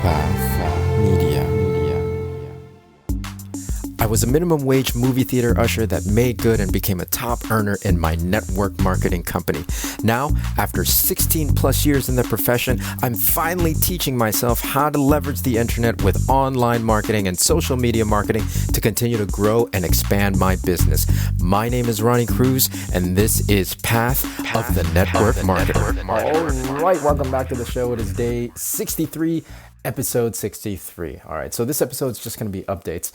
Path Media. I was a minimum wage movie theater usher that made good and became a top earner in my network marketing company. Now, after 16 plus years in the profession, I'm finally teaching myself how to leverage the internet with online marketing and social media marketing to continue to grow and expand my business. My name is Ronnie Cruz, and this is Path of the Network Marketer. All right, welcome back to the show. It is day 63. Episode 63. All right, so this episode is just going to be updates.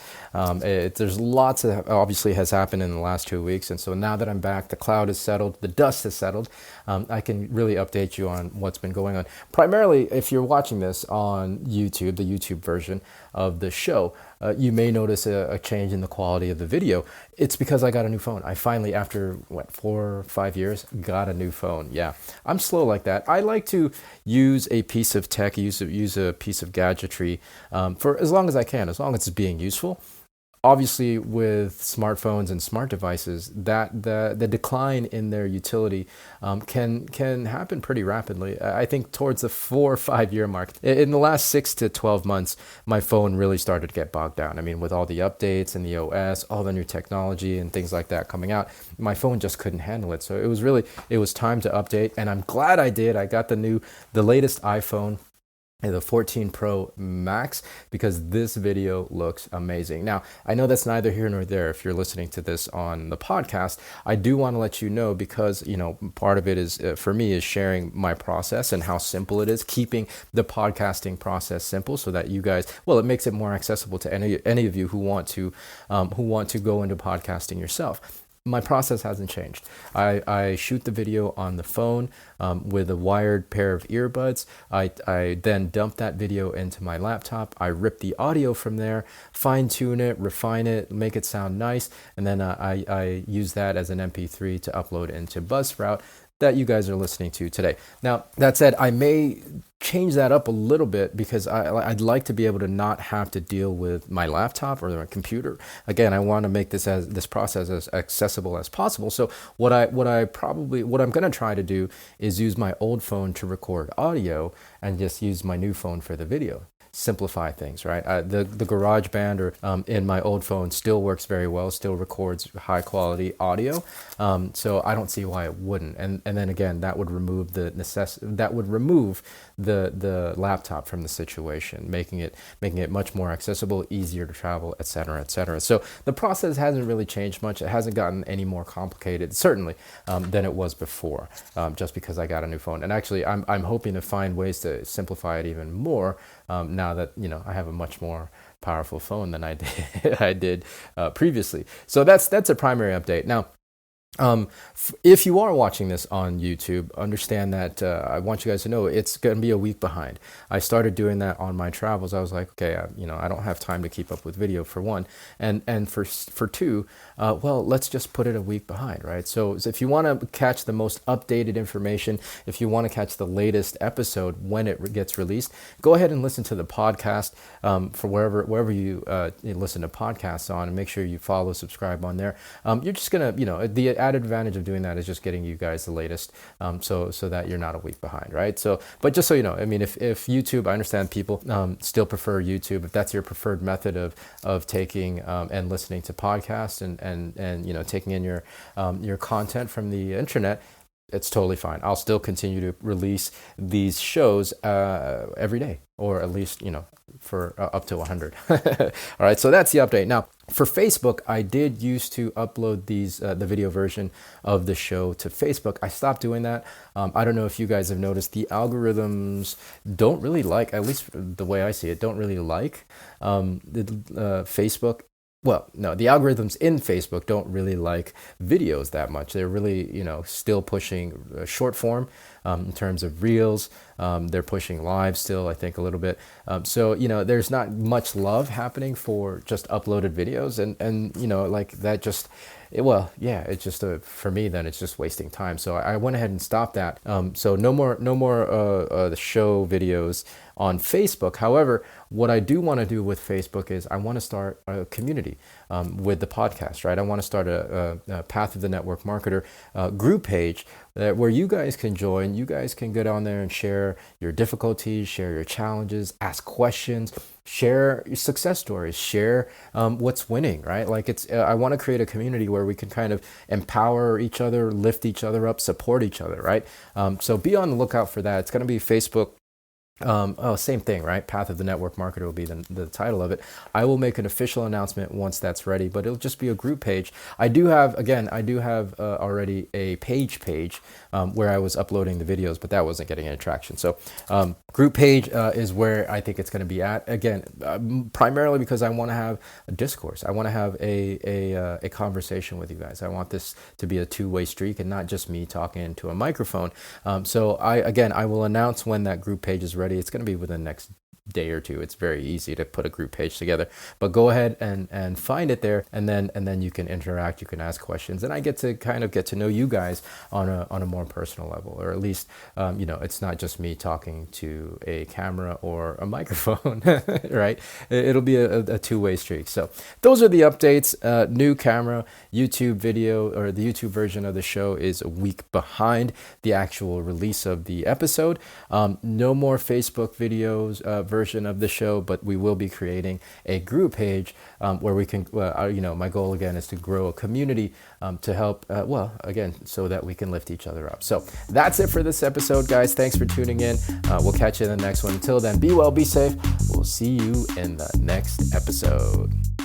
There's lots that obviously has happened in the last 2 weeks, and so now that I'm back, the cloud is settled, the dust has settled. I can really update you on what's been going on. Primarily, if you're watching this on YouTube, the YouTube version of the show, you may notice a change in the quality of the video. It's because I got a new phone. I finally, after 4 or 5 years, got a new phone. Yeah, I'm slow like that. I like to use a piece of tech, use a piece of gadgetry for as long as I can, as long as it's being useful. Obviously, with smartphones and smart devices, that the decline in their utility can happen pretty rapidly. I think towards the 4 or 5 year mark. In the last 6 to 12 months, my phone really started to get bogged down. I mean, with all the updates and the OS, all the new technology and things like that coming out, my phone just couldn't handle it. So it was time to update, and I'm glad I did. I got the latest iPhone, the 14 Pro Max, because this video looks amazing. Now, I know that's neither here nor there if you're listening to this on the podcast. I do want to let you know because, part of it is, for me, is sharing my process and how simple it is, keeping the podcasting process simple so that you guys, it makes it more accessible to any of you who want to go into podcasting yourself. My process hasn't changed. I shoot the video on the phone with a wired pair of earbuds. I then dump that video into my laptop. I rip the audio from there, fine tune it, refine it, make it sound nice, and then I use that as an MP3 to upload into Buzzsprout that you guys are listening to today. Now, that said, I may change that up a little bit because I'd like to be able to not have to deal with my laptop or my computer. Again, I want to make this process as accessible as possible. So what I'm going to try to do is use my old phone to record audio and just use my new phone for the video. Simplify things, right? The GarageBand or in my old phone still works very well, still records high quality audio. So I don't see why it wouldn't. And then again, that would remove the laptop from the situation, making it much more accessible, easier to travel, et cetera, et cetera. So the process hasn't really changed much. It hasn't gotten any more complicated, certainly, than it was before, just because I got a new phone. And actually, I'm hoping to find ways to simplify it even more now that I have a much more powerful phone than I did previously. So that's a primary update. Now, if you are watching this on YouTube, understand that I want you guys to know it's going to be a week behind. I started doing that on my travels. I was like, okay, I don't have time to keep up with video for one, and for two, let's just put it a week behind, right? So if you want to catch the most updated information, if you want to catch the latest episode when it gets released, go ahead and listen to the podcast for wherever you listen to podcasts on, and make sure you follow, subscribe on there. You're just gonna, the added advantage of doing that is just getting you guys the latest, so that you're not a week behind, right? So, but just so you know, I mean, if YouTube, I understand people still prefer YouTube. If that's your preferred method of taking and listening to podcasts and taking in your content from the internet, it's totally fine. I'll still continue to release these shows every day, or at least, for up to 100. All right, so that's the update. Now, for Facebook, I did used to upload the video version of the show to Facebook. I stopped doing that. I don't know if you guys have noticed, the algorithms don't really like, at least the way I see it, don't really like Facebook. Well, no, the algorithms in Facebook don't really like videos that much. They're really, still pushing short form in terms of reels. They're pushing live still, I think, a little bit. So, there's not much love happening for just uploaded videos. And like that just, it's just for me, then it's just wasting time. So I went ahead and stopped that. So no more the show videos on Facebook. However, what I do want to do with Facebook is I want to start a community with the podcast, right? I want to start a Path of the Network Marketer group page where you guys can join. You guys can get on there and share your difficulties, share your challenges, ask questions, share your success stories, share what's winning, right? Like I want to create a community where we can kind of empower each other, lift each other up, support each other, right? So be on the lookout for that. It's going to be Facebook. Same thing, right? Path of the Network Marketer will be the title of it. I will make an official announcement once that's ready, but it'll just be a group page. I do have already a page where I was uploading the videos, but that wasn't getting any traction. So group page is where I think it's going to be at. Again, primarily because I want to have a discourse. I want to have a conversation with you guys. I want this to be a two-way streak and not just me talking into a microphone. So I will announce when that group page is ready. It's going to be within the next day or two. It's very easy to put a group page together, but go ahead and find it there, and then you can interact, you can ask questions, and I get to know you guys on a more personal level, or at least it's not just me talking to a camera or a microphone, right? It'll be a two-way streak. So those are the updates. New camera, YouTube video, or the YouTube version of the show is a week behind the actual release of the episode. No more Facebook videos version of the show, but we will be creating a group page where we can, my goal again is to grow a community to help, so that we can lift each other up. So that's it for this episode, guys. Thanks for tuning in. We'll catch you in the next one. Until then, be well, be safe. We'll see you in the next episode.